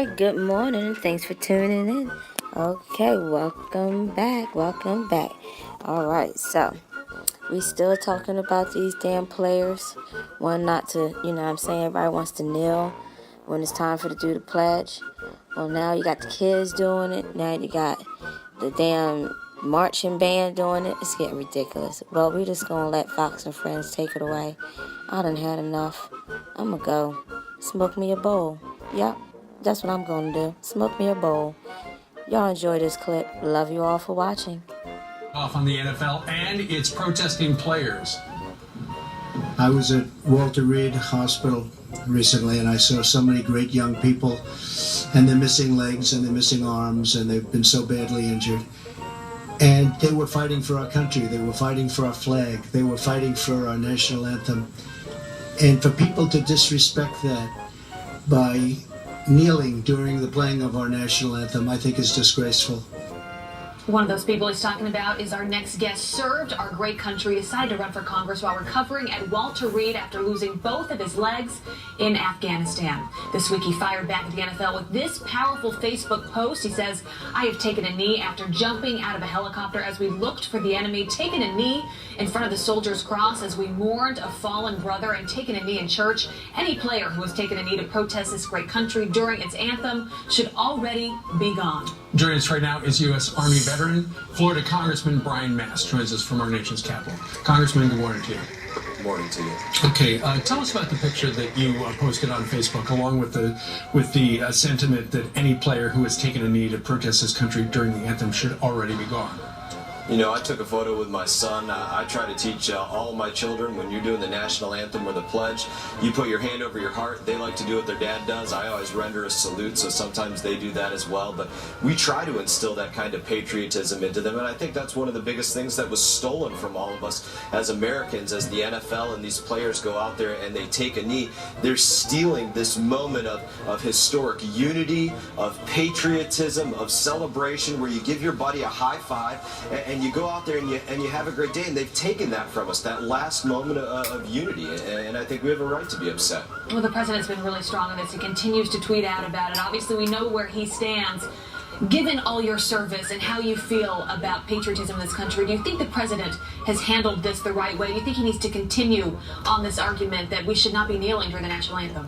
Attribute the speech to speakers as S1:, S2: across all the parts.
S1: right, good morning. Thanks for tuning in. Okay, welcome back. All right, so we still talking about these damn players. One not to, everybody wants to kneel when it's time for to do the pledge. Well, now you got the kids doing it. Now you got the damn marching band doing it. It's getting ridiculous. Well, we just gonna let Fox and Friends take it away. I done had enough. I'ma go smoke me a bowl. Yep, that's what I'm gonna do. Smoke me a bowl. Y'all enjoy this clip. Love you all for watching.
S2: Off on the NFL and its protesting players.
S3: I was at Walter Reed Hospital recently, and I saw so many great young people, and they're missing legs and they're missing arms, and they've been so badly injured. And they were fighting for our country. They were fighting for our flag. They were fighting for our national anthem. And for people to disrespect that by kneeling during the playing of our national anthem, I think is disgraceful.
S4: One of those people he's talking about is our next guest. Served our great country, decided to run for Congress while recovering at Walter Reed after losing both of his legs in Afghanistan. This week he fired back at the NFL with this powerful Facebook post. He says, "I have taken a knee after jumping out of a helicopter as we looked for the enemy, taken a knee in front of the Soldier's Cross as we mourned a fallen brother, and taken a knee in church. Any player who has taken a knee to protest this great country during its anthem should already be gone."
S2: Joining us right now is U.S. Army veteran, Florida Congressman Brian Mast, joins us from our nation's capital. Congressman, good morning to you.
S5: Good morning to you.
S2: Okay, tell us about the picture that you posted on Facebook, along with the sentiment that any player who has taken a knee to protest his country during the anthem should already be gone.
S5: You know, I took a photo with my son. I try to teach all of my children, when you're doing the national anthem or the pledge, you put your hand over your heart. They like to do what their dad does. I always render a salute, so sometimes they do that as well. But we try to instill that kind of patriotism into them, and I think that's one of the biggest things that was stolen from all of us as Americans. As the NFL and these players go out there and they take a knee, they're stealing this moment of historic unity, of patriotism, of celebration, where you give your buddy a high five and you go out there and you have a great day, and they've taken that from us, that last moment of unity, and I think we have a right to be upset.
S4: Well, the president's been really strong on this. He continues to tweet out about it. Obviously, we know where he stands. Given all your service and how you feel about patriotism in this country, do you think the president has handled this the right way? Do you think he needs to continue on this argument that we should not be kneeling during the national anthem?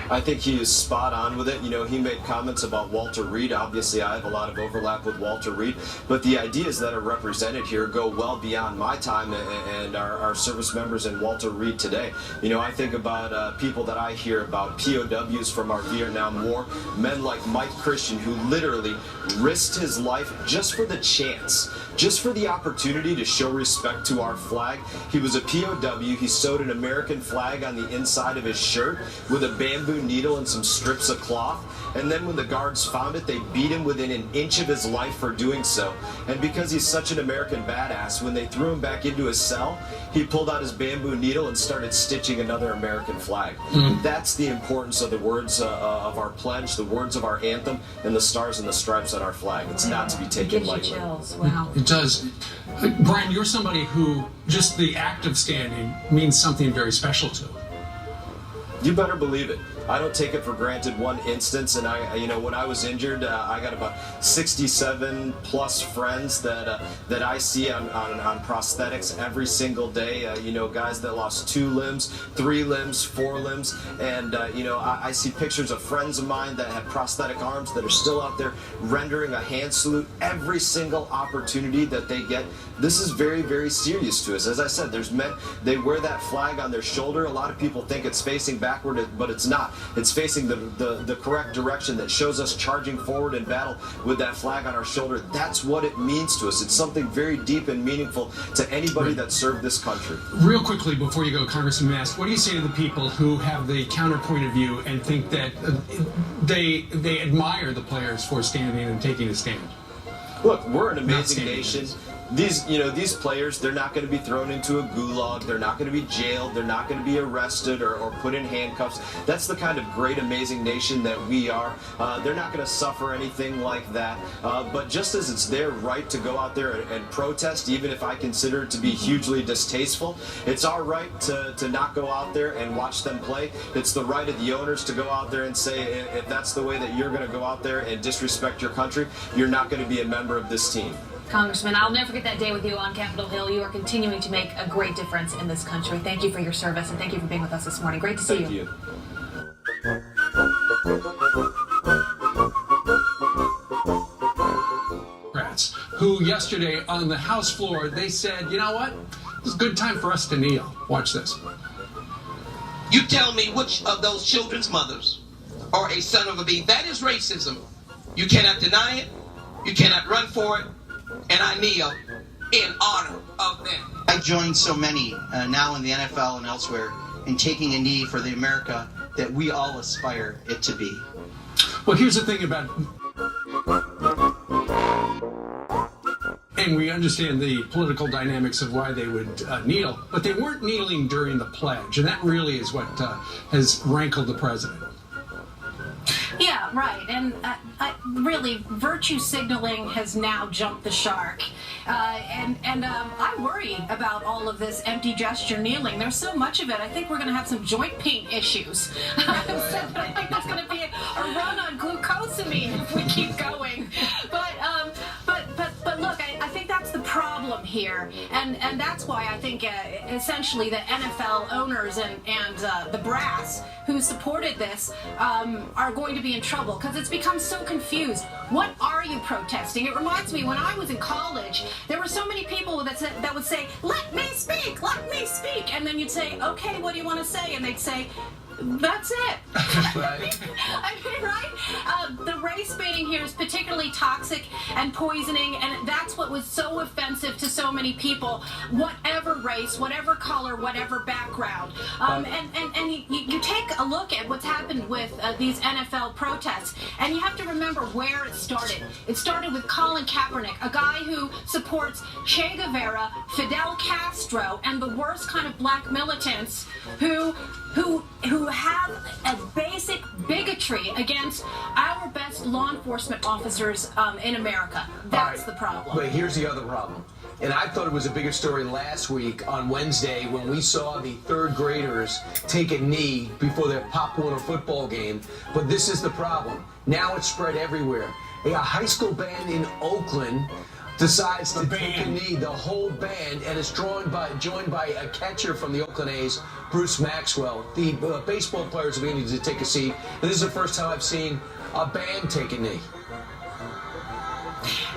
S5: I think he is spot on with it. You know, he made comments about Walter Reed. Obviously, I have a lot of overlap with Walter Reed, but the ideas that are represented here go well beyond my time and our service members in Walter Reed today. You know, I think about people that I hear about, POWs from our Vietnam War, men like Mike Christian, who literally risked his life just for the chance, just for the opportunity to show respect to our flag. He was a POW. He sewed an American flag on the inside of his shirt with a bamboo needle and some strips of cloth, and then when the guards found it, they beat him within an inch of his life for doing so. And because he's such an American badass, when they threw him back into his cell, he pulled out his bamboo needle and started stitching another American flag. That's the importance of the words of our pledge, the words of our anthem, and the stars and the stripes on our flag. It's not to be taken lightly.
S4: Chills. Wow.
S2: It does. Brian, you're somebody who just the act of standing means something very special to.
S5: You better believe it. I don't take it for granted one instance, and when I was injured, I got about 67 plus friends that I see on prosthetics every single day. Guys that lost 2 limbs, 3 limbs, 4 limbs, and I see pictures of friends of mine that have prosthetic arms that are still out there rendering a hand salute every single opportunity that they get. This is very, very serious to us. As I said, there's men, they wear that flag on their shoulder. A lot of people think it's facing backward, but it's not. It's facing the correct direction that shows us charging forward in battle with that flag on our shoulder. That's what it means to us. It's something very deep and meaningful to anybody that served this country.
S2: Real quickly, before you go, Congressman Mast, what do you say to the people who have the counterpoint of view and think that they admire the players for standing and taking a stand?
S5: Look, we're an amazing nation. these players, they're not going to be thrown into a gulag. They're not going to be jailed. They're not going to be arrested or put in handcuffs. That's the kind of great, amazing nation that we are. They're not going to suffer anything like that. But just as it's their right to go out there and protest, even if I consider it to be hugely distasteful, it's our right to not go out there and watch them play. It's the right of the owners to go out there and say, if that's the way that you're going to go out there and disrespect your country, you're not going to be a member of this team.
S4: Congressman, I'll never forget that day with you on Capitol Hill. You are continuing to make a great difference in this country. Thank you for your service, and thank you for being with us this morning. Great to see
S5: Thank you.
S2: Democrats, who yesterday on the House floor, they said, you know what? It's a good time for us to kneel. Watch this.
S6: You tell me which of those children's mothers are a son of a bee. That is racism. You cannot deny it. You cannot run for it. And I kneel in honor of them.
S7: I joined so many now in the NFL and elsewhere in taking a knee for the America that we all aspire it to be.
S2: Well, here's the thing about... And we understand the political dynamics of why they would kneel, but they weren't kneeling during the pledge, and that really is what has rankled the president.
S8: Yeah, right. And really, virtue signaling has now jumped the shark. I worry about all of this empty gesture kneeling. There's so much of it. I think we're going to have some joint pain issues. I think there's going to be a run on glucosamine if we keep going. But look, I think that's the problem here, and that's why I think essentially the NFL owners and the brass who supported this are going to be in trouble because it's become so confused. What are you protesting? It reminds me when I was in college, there were so many people that would say, "Let me speak, let me speak," and then you'd say, "Okay, what do you want to say?" And they'd say, "That's it."
S2: Right.
S8: I mean, right? The race baiting here is particularly toxic and poisoning, and that's what was so offensive to so many people, whatever race, whatever color, whatever background. And you take a look at what's happened with these NFL protests, and you have to remember where it started. It started with Colin Kaepernick, a guy who supports Che Guevara, Fidel Castro, and the worst kind of black militants who have a basic bigotry against our best law enforcement officers in America. That's the problem.
S9: But here's the other problem. And I thought it was a bigger story last week on Wednesday when we saw the third graders take a knee before their Pop Warner football game. But this is the problem. Now it's spread everywhere. A high school band in Oakland decides to take a knee, the whole band, and it's joined by a catcher from the Oakland A's, Bruce Maxwell. The baseball players are beginning to take a seat, and this is the first time I've seen a band take a knee.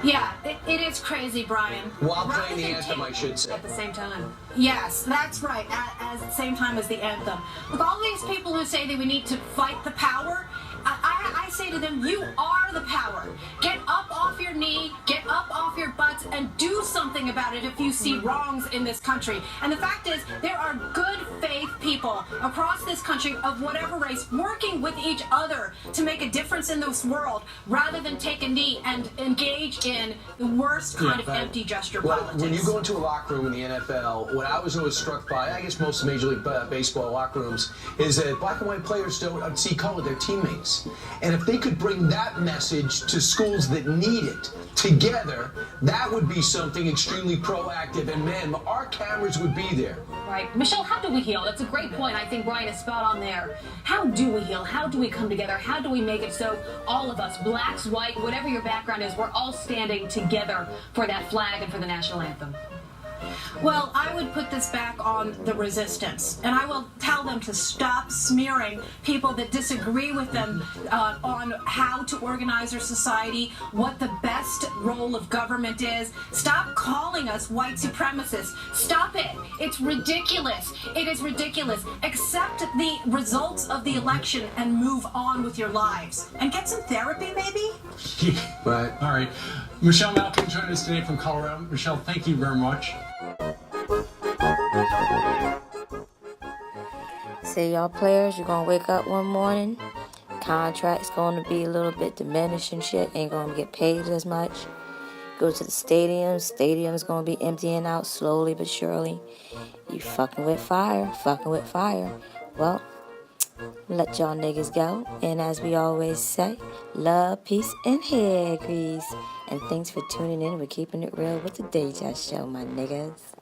S8: Yeah, it is crazy, Brian.
S9: While playing the anthem, I should say.
S4: At the same time.
S8: Yes, that's right, at the same time as the anthem. Look, all these people who say that we need to fight the power, I say to them, you are the power. Get up off your knee, get up off your butts, and do something about it if you see wrongs in this country. And the fact is, there are good faith people across this country of whatever race working with each other to make a difference in this world rather than take a knee and engage in the worst kind of empty gesture politics.
S9: When you go into a locker room in the NFL, what I was always struck by, I guess most Major League Baseball locker rooms, is that black and white players don't see color, they're teammates. And if they could bring that message to schools that need it together, that would be something extremely proactive, and man, our cameras would be there.
S4: Right. Michelle, how do we heal? That's a great point. I think Brian is spot on there. How do we heal? How do we come together? How do we make it so all of us, blacks, white, whatever your background is, we're all standing together for that flag and for the national anthem?
S8: Well, I would put this back on the resistance, and I will tell them to stop smearing people that disagree with them on how to organize our society, what the best role of government is. Stop calling us white supremacists. Stop it. It's ridiculous. It is ridiculous. Accept the results of the election and move on with your lives. And get some therapy, maybe?
S2: Right. All right. Michelle Malkin joined us today from Colorado. Michelle, thank you very much.
S1: See, y'all players, you're going to wake up one morning, contract's going to be a little bit diminished and shit, ain't going to get paid as much. Go to the stadium. Stadium's gonna be emptying out slowly but surely. You fucking with fire. Fucking with fire. Well, let y'all niggas go. And as we always say, love, peace, and hair grease. And thanks for tuning in. We're keeping it real with the Deja Show, my niggas.